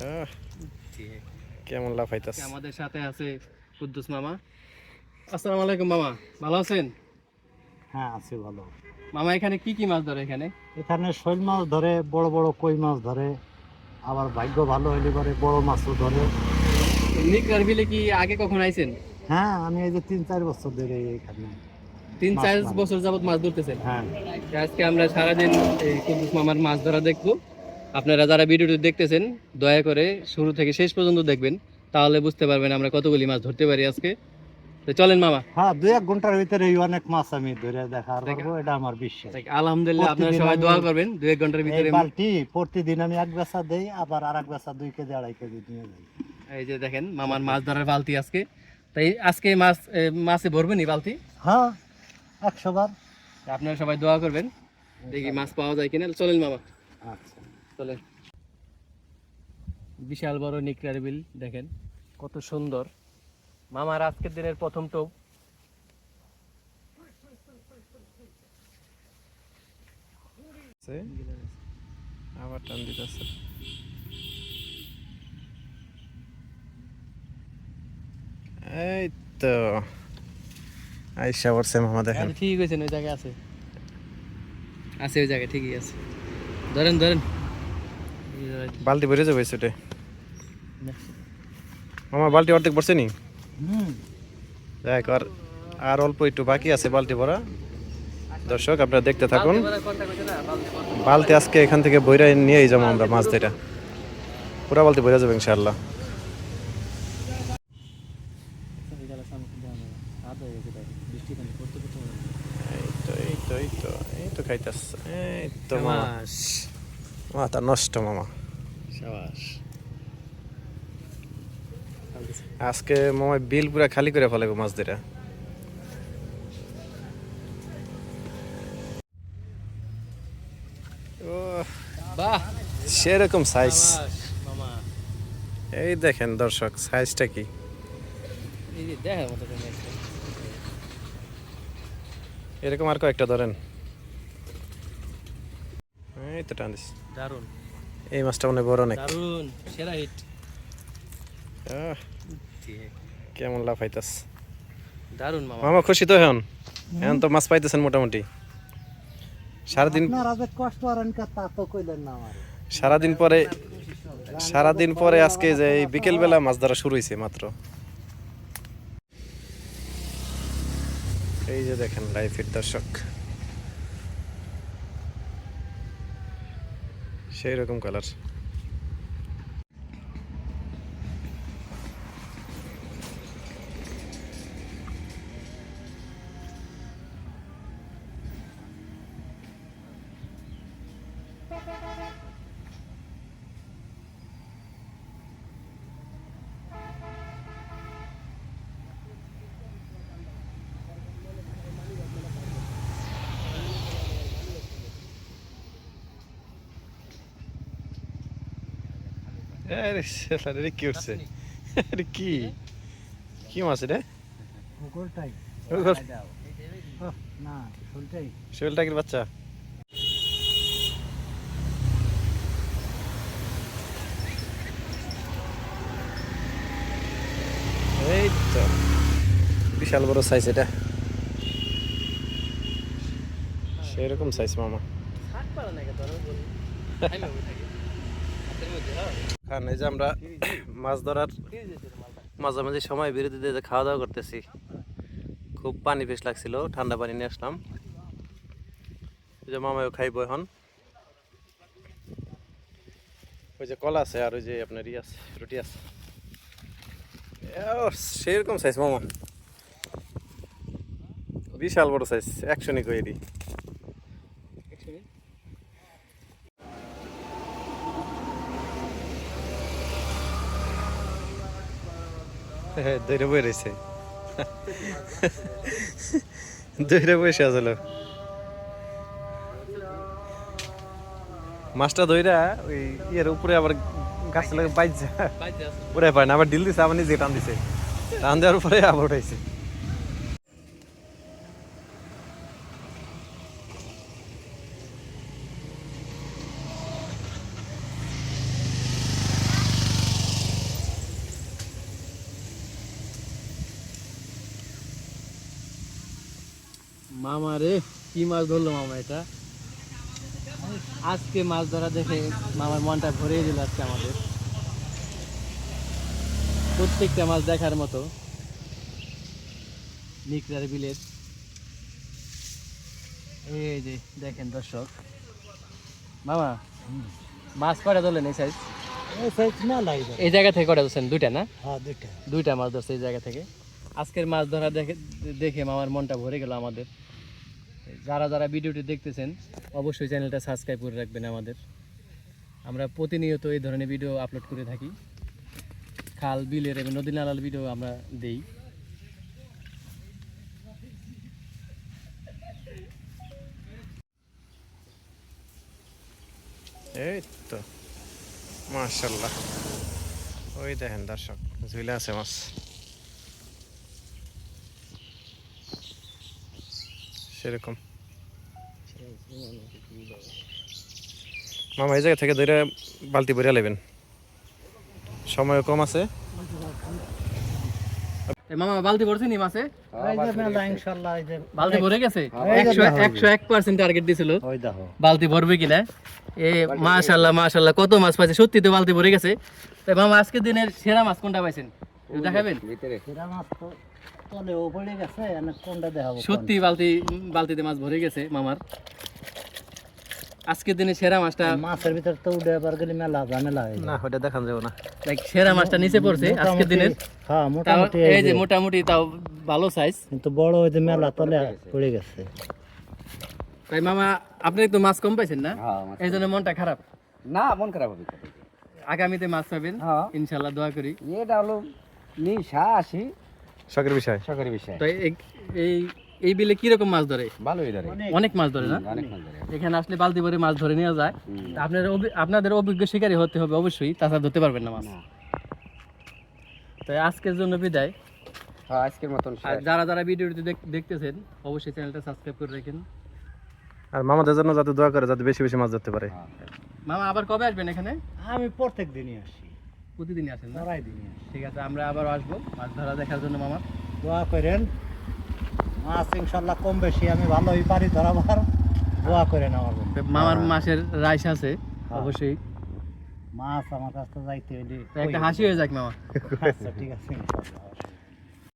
আহ, কেমন লাফাইতাছে। আমাদের সাথে আছে কুদ্দুস মামা। আসসালামু আলাইকুম মামা, ভালো আছেন? হ্যাঁ, আছি ভালো। মামা এখানে কি কি মাছ ধরে এখানে? এখানে শৈল মাছ ধরে, বড় বড় কই মাছ ধরে, আবার ভাগ্য ভালো হইলে পরে বড় মাছও ধরে। নিকরার বিলে কি আগে কখন আইছেন? হ্যাঁ, আমি এই যে 3-4 বছর ধরে এখানে তিন মাছ চার মারি। বছর যাবত মাছ ধরতেছেন। হ্যাঁ, আজকে আমরা সারাদিন এই কুদ্দুস মামার মাছ ধরা দেখবো। আপনারা যারা ভিডিওটি দেখতেছেন দয়া করে শুরু থেকে শেষ পর্যন্ত দেখবেন, তাহলে বুঝতে পারবেন আমরা কতগুলি মাছ ধরতে পারি আজকে। তো চলেন মামা। হ্যাঁ, 2-1 ঘন্টার ভিতরে অনেক মাছ আমি ধরে দেখার পারবো, এটা আমার বিশ্বাস। আলহামদুলিল্লাহ, আপনারা প্রতিদিন সবাই আমি দোয়া করবেন 2-1 ঘন্টার এই ভিতরে। বালতি প্রতিদিন আমি 1 বেচা দেই, আবার আর 1 বেচা 2 কেজি 2.5 কেজি নিয়ে যাই। এই যে দেখেন মামার মাছ ধরার বালতি আজকে। তাই আজকে মাছ মাছে ভরবেন এই বালতি। হ্যাঁ, 100 বার। আপনারা সবাই দোয়া করবেন, দেখি মাছ পাওয়া যায় কিনা। চলেন মামা, আচ্ছা, চলেন। বিশাল বড় নিকরার বিল দেখেন কত সুন্দর। মামার আজকের দিনের প্রথম টোপ। আবার টান দিতেছে। এই তো আইসা পড়ছে মামা, দেখেন। ঠিক হয়েছে, ওই জায়গায় আছে, আছে ওই জায়গায় ঠিকই আছে। ধরেন ধরেন। বালতি ভরে যাবে সেটা। মামা বালতি অর্ধেক ভরছে নি? দেখ, আর আর অল্প একটু বাকি আছে বালতি ভরা। দর্শক আপনারা দেখতে থাকুন। বালতি আজকে এখান থেকে বইরা নিয়েই যাবো আমরা মাছ ধরা। পুরা বালতি বইরা যাবে ইনশাআল্লাহ। এই তো এই তো এই তো এই তো খাইতাস। এই তো মামা, মাথা নষ্ট মামা। আজকে মামা বিল পুরা খালি করে ফেলাবো মাছ ধরা। ও বাহ, সেরকম সাইজ। মামা এই দেখেন দর্শক, সাইজটা কি। এই যে দেখার মতো কোনো একটা। এরকম আর কয়েকটা ধরেন। এই তো টান দিস। দারুন এই মাছটা মনে হয় বড় অনেক। দারুন, সেরা হিট। আহ, কেমন লাফাইতাস। দারুন মামা। মামা খুশি তো এখন? এখন তো মাছ পাইতেছেন মোটামুটি। সারাদিন আপনারা যে কষ্ট করেন তা তো কইলেন না আমার। সারাদিন পরে আজকে যে এই বিকেল বেলা মাছ ধরা শুরু হয়েছে মাত্র। এই যে দেখেন লাইফের দর্শক, সেই রকম কালার। আরে শালা রে, কি উঠছে? আরে কি কি মাছ রে? কুকুরটাই না, শুনতেই শৈল টাকির বাচ্চা। এই তো বিশাল বড় সাইজ, এটা সেরকম সাইজ মামা। খান, এই যে আমরা মাছ ধরার মাঝামাঝি সময় বিরতিতে যে খাওয়া দাওয়া করতেছি, খুব পানি বেশ লাগছিল, ঠান্ডা পানি নিয়ে আসলাম। ওই যে মামাও খাইবো এখন। ওই যে কলা আছে, আর ওই যে আপনার ই আছে, রুটি আছে। সেরকম সাইজ মামা, বিশাল বড় সাইজ, 100 নি কই দিই। দৈরে বই রয়েছে, দৈরে বসে আসলো মাছটা ধইরা ওই ইয়ের উপরে আবার গাছ লাগে বাইজা উড়ে পায় না, আবার ডিল দিছে, আবার নিজে টান দিছে, টান দেওয়ার পরে আবার উঠাইছে। মামা রে কি মাছ ধরলো মামা এটা, আজকে মাছ ধরা দেখে মামার মনটা ভরে দিল আজকে আমাদের। প্রত্যেকটা মাছ দেখার মতো নিকড়ার বিলের। এই যে দেখেন দর্শক, মামা মাছ কয়টা ধরলেন এই সাইজ? এই সাইজ মেলা এই জায়গা থেকে কয়টা ধরছেন? দুইটা না? হ্যাঁ দুইটা। দুইটা মাছ ধরছে এই জায়গা থেকে। আজকের মাছ ধরা দেখে দেখে মামার মনটা ভরে গেল আমাদের। যারা যারা ভিডিওটি দেখতেছেন অবশ্যই চ্যানেলটা সাবস্ক্রাইব করে রাখবেন আমাদের। আমরা প্রতিনিয়ত এই ধরনের ভিডিও আপলোড করে থাকি, খাল বিলের এবং নদী নালার ভিডিও আমরা দেই। এই তো মাশাআল্লাহ, ওই দেখেন দর্শক ঝুলে আছে মাছ। সেরকম মামা এই জায়গা থেকে ধরে বালতি ভরে নেবেন, সময় কম আছে। মামা বালতি ভরছে নি মাছে? এই যে মেলা ইনশাআল্লাহ, এই যে বালতি ভরে গেছে। এই যে 101% টার্গেট দিছিল ওই দেখো বালতি ভরবে কিনা। এ মাশাআল্লাহ মাশাআল্লাহ, কত মাছ পাইছে, সত্যি তো বালতি ভরে গেছে। তাই মামা আজকের দিনের সেরা মাছ কোনটা পাইছেন একটু দেখাবেন? সেরা মাছ তো তলেও পড়ে গেছে, এনে কোনটা দেখাবো? সত্যি বালতিতে মাছ ভরে গেছে মামার। আজকের দিনে সেরা মাছটা, মাছের ভিতর তো উঠে আবার গেলে মেলা ঝামেলা হয়ে যায়। না ওটা দেখান যাবো না। লাইক সেরা মাছটা নিচে পড়ছে আজকের দিনের। হ্যাঁ তাও মোটামুটি এই যে মোটামুটি তাও ভালো সাইজ। কিন্তু বড় ওই যে মেলা তলে পড়ে গেছে। তাই মামা আপনি একটু মাছ কম পাইছেন না, এই জন্য মনটা খারাপ? না, মন খারাপ হবে কোথায়? আগামীতে মাছ পাবেন হ্যাঁ। ইনশাল্লাহ, দোয়া করি। এটা হলো নিশা আসি শখের বিষয়। শখের বিষয়। তো এই বিলে কিরকম মাছ ধরে? ভালোই ধরে, অনেক মাছ ধরে না? অনেক মাছ ধরে। এখানে আসলে বালতি ভরে মাছ ধরে নিয়ে যায়। তা আপনাদের অভিজ্ঞ শিকারী হতে হবে অবশ্যই, তাছাড়া ধরতে পারবেন না মাছ। তাই আজকের জন্য বিদায়। হ্যাঁ, আজকের মতন আর যারা যারা ভিডিওটি দেখতেছেন অবশ্যই চ্যানেলটা সাবস্ক্রাইব করে রাখেন। আর মামাদের জন্য যাতে দোয়া করে, যাতে বেশি বেশি মাছ ধরতে পারে। মামা আবার কবে আসবেন এখানে? আমি প্রত্যেক দিনই আসি, প্রতিদিনই আসেন না? প্রায় দিনই আসি। ঠিক আছে, আমরা আবার আসবো মাছ ধরা দেখার জন্য। মামা দোয়া করেন, মাছ ইনশাল্লাহ কম বেশি আমি ভালোই পারি ধরাবার, দোয়া করেন আমার জন্য। মামার মাসের রাইস আছে অবশ্যই। মাছ আমার কাছে যাইতে হইলে তো একটা হাসি হয়ে যাক মামা। আচ্ছা ঠিক আছে ইনশাল্লাহ।